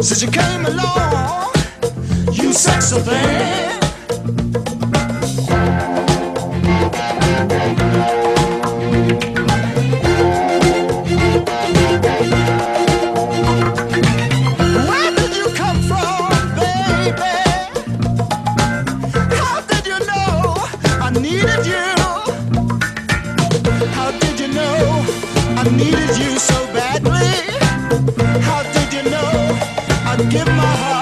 since you came along, you sexy thing. Where did you come from, baby? How did you know I needed you? How did you know I needed you so badly? How did you know I'd give my heart?